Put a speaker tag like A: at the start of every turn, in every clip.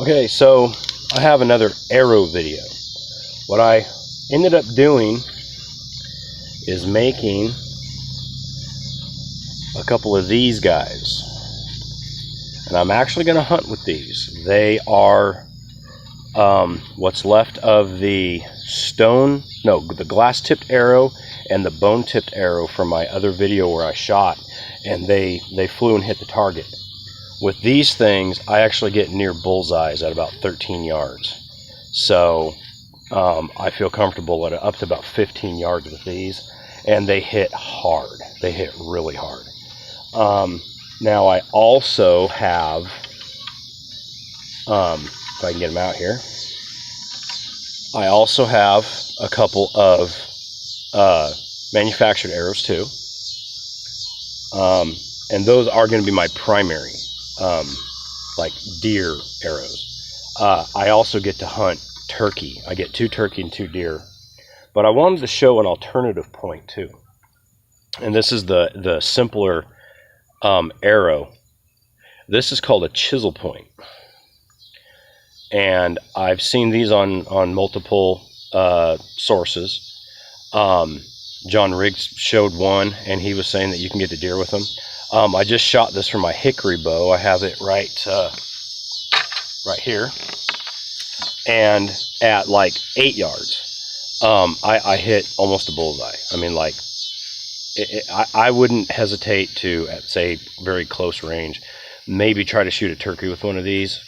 A: Okay, so I have another arrow video. What I ended up doing is making a couple of these guys. And I'm actually going to hunt with these. They are what's left of the the glass-tipped arrow and the bone-tipped arrow from my other video where I shot, and they flew and hit the target. With these things, I actually get near bullseyes at about 13 yards. So I feel comfortable at up to about 15 yards with these, and they hit hard. They hit really hard. Now I also have, if I can get them out here, I also have a couple of manufactured arrows too. And those are going to be my primary, like deer arrows. I also get to hunt turkey. I get 2 turkey and 2 deer. But I wanted to show an alternative point too. And this is the simpler arrow. This is called a chisel point. And I've seen these on multiple sources. John Riggs showed one, and he was saying that you can get the deer with them. I just shot this from my hickory bow. I have it right here, and at like 8 yards, I hit almost a bullseye. I mean, like, I wouldn't hesitate to, at say very close range, maybe try to shoot a turkey with one of these.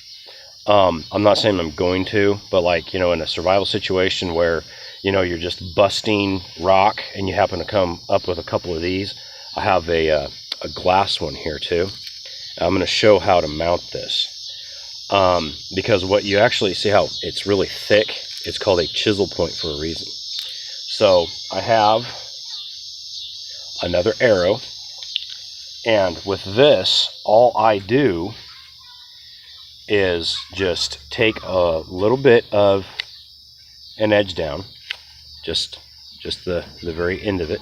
A: I'm not saying I'm going to, but like, in a survival situation where, you're just busting rock and you happen to come up with a couple of these. I have a glass one here too. I'm going to show how to mount this. Because what you actually see how it's really thick, it's called a chisel point for a reason. So I have another arrow, and with this, all I do is just take a little bit of an edge down, just the very end of it,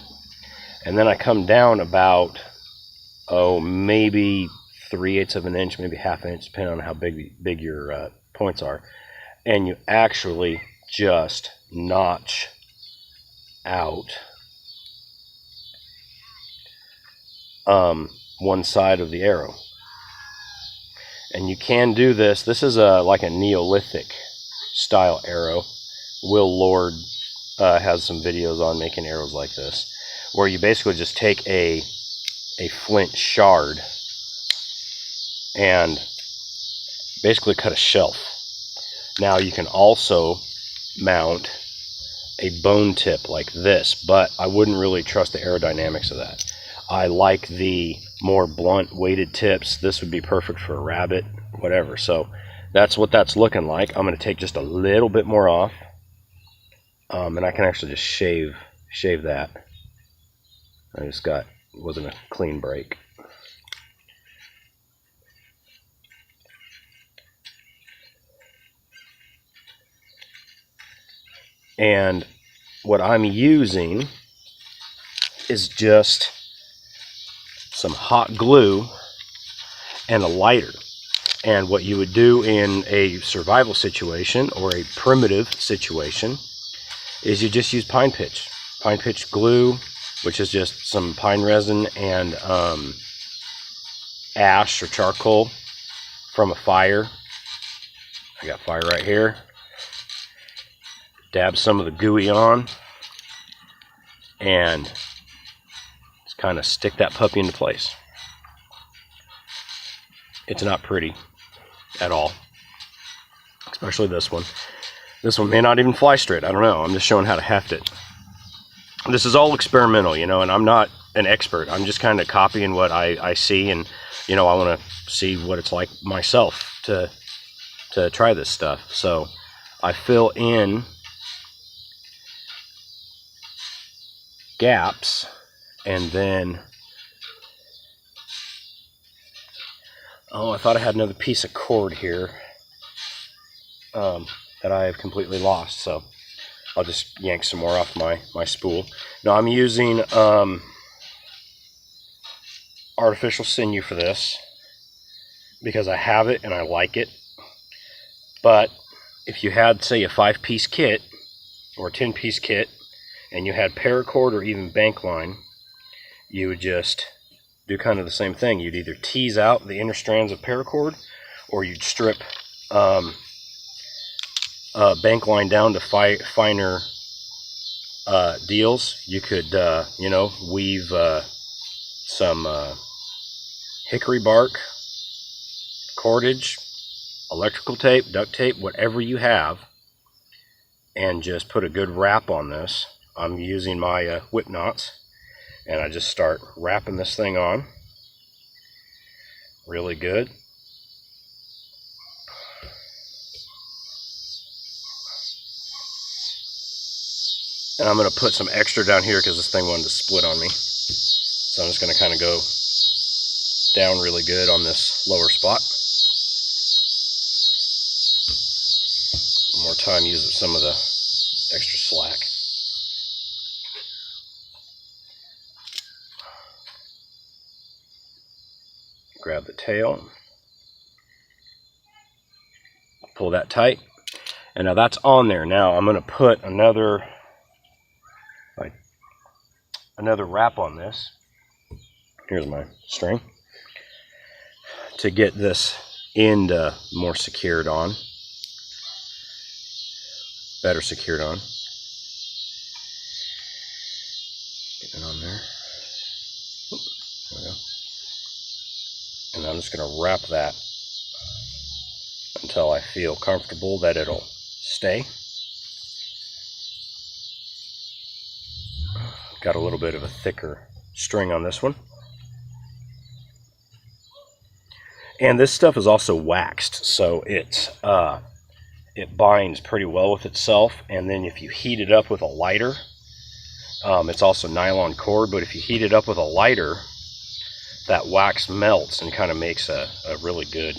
A: and then I come down about maybe 3/8 of an inch, maybe ½ an inch, depending on how big your points are, and you actually just notch out one side of the arrow. And you can do this. This is like a Neolithic style arrow. Will Lord has some videos on making arrows like this, where you basically just take a flint shard and basically cut a shelf. Now you can also mount a bone tip like this, but I wouldn't really trust the aerodynamics of that. I like the more blunt weighted tips. This would be perfect for a rabbit, whatever. So that's what that's looking like. I'm going to take just a little bit more off, and I can actually just shave that. I just wasn't a clean break. And what I'm using is just some hot glue and a lighter. And what you would do in a survival situation or a primitive situation is you just use pine pitch glue, which is just some pine resin and ash or charcoal from a fire. I got fire right here. Dab some of the gooey on and just kind of stick that puppy into place. It's not pretty at all, especially this one. This one may not even fly straight. I don't know. I'm just showing how to heft it. This is all experimental, and I'm not an expert. I'm just kind of copying what I see, and I want to see what it's like myself to try this stuff. So I fill in gaps, and then I thought I had another piece of cord here that I have completely lost, so I'll just yank some more off my spool. Now I'm using artificial sinew for this because I have it and I like it. But if you had, say, a 5-piece kit or a 10-piece kit, and you had paracord or even bank line, you would just do kind of the same thing. You'd either tease out the inner strands of paracord, or you'd strip bank line down to finer deals. You could, weave some hickory bark, cordage, electrical tape, duct tape, whatever you have, and just put a good wrap on this. I'm using my whip knots, and I just start wrapping this thing on really good. And I'm going to put some extra down here because this thing wanted to split on me. So I'm just going to kind of go down really good on this lower spot. One more time, use some of the extra slack. Grab the tail, pull that tight, and now that's on there. Now I'm going to put another wrap on this. Here's my string to get this end more secured on, better secured on. Get it on there. There we go. And I'm just going to wrap that until I feel comfortable that it'll stay. Got a little bit of a thicker string on this one. And this stuff is also waxed, so it binds pretty well with itself. And then if you heat it up with a lighter, it's also nylon cord, but if you heat it up with a lighter, that wax melts and kind of makes a really good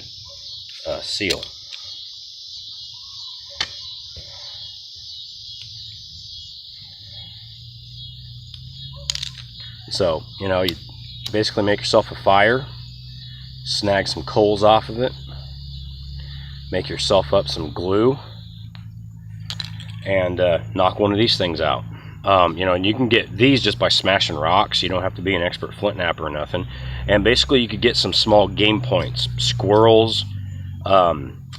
A: seal. So, you basically make yourself a fire, snag some coals off of it, make yourself up some glue, and knock one of these things out. And you can get these just by smashing rocks. You don't have to be an expert flint knapper or nothing. And basically you could get some small game points, squirrels,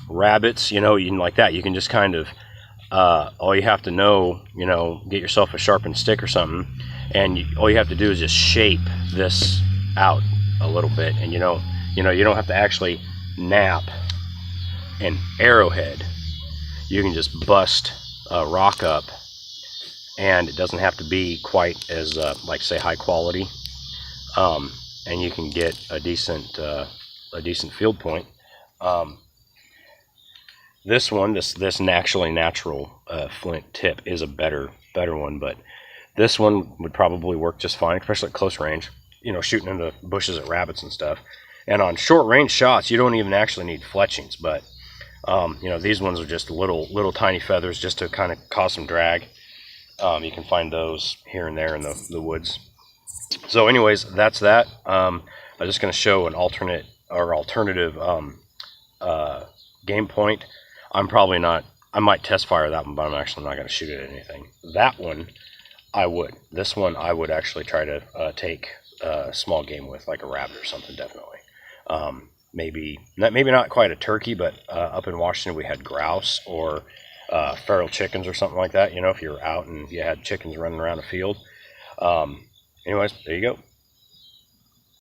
A: rabbits, even like that. You can just kind of, all you have to know, get yourself a sharpened stick or something, and all you have to do is just shape this out a little bit. And you don't have to actually knap an arrowhead. You can just bust a rock up, and it doesn't have to be quite as like say high quality, and you can get a decent field point. This one, this actually natural flint tip is a better one, but this one would probably work just fine, especially at close range, shooting into bushes at rabbits and stuff. And on short range shots, you don't even actually need fletchings, but these ones are just little tiny feathers just to kind of cause some drag. You can find those here and there in the woods. So anyways, that's that. I'm just going to show an alternative game point. I might test fire that one, but I'm actually not going to shoot it at anything. That one, I would. This one, I would actually try to take small game with, like a rabbit or something, definitely. Maybe not quite a turkey, but up in Washington we had grouse or feral chickens or something like that. If you were out and you had chickens running around a field. Anyways, there you go.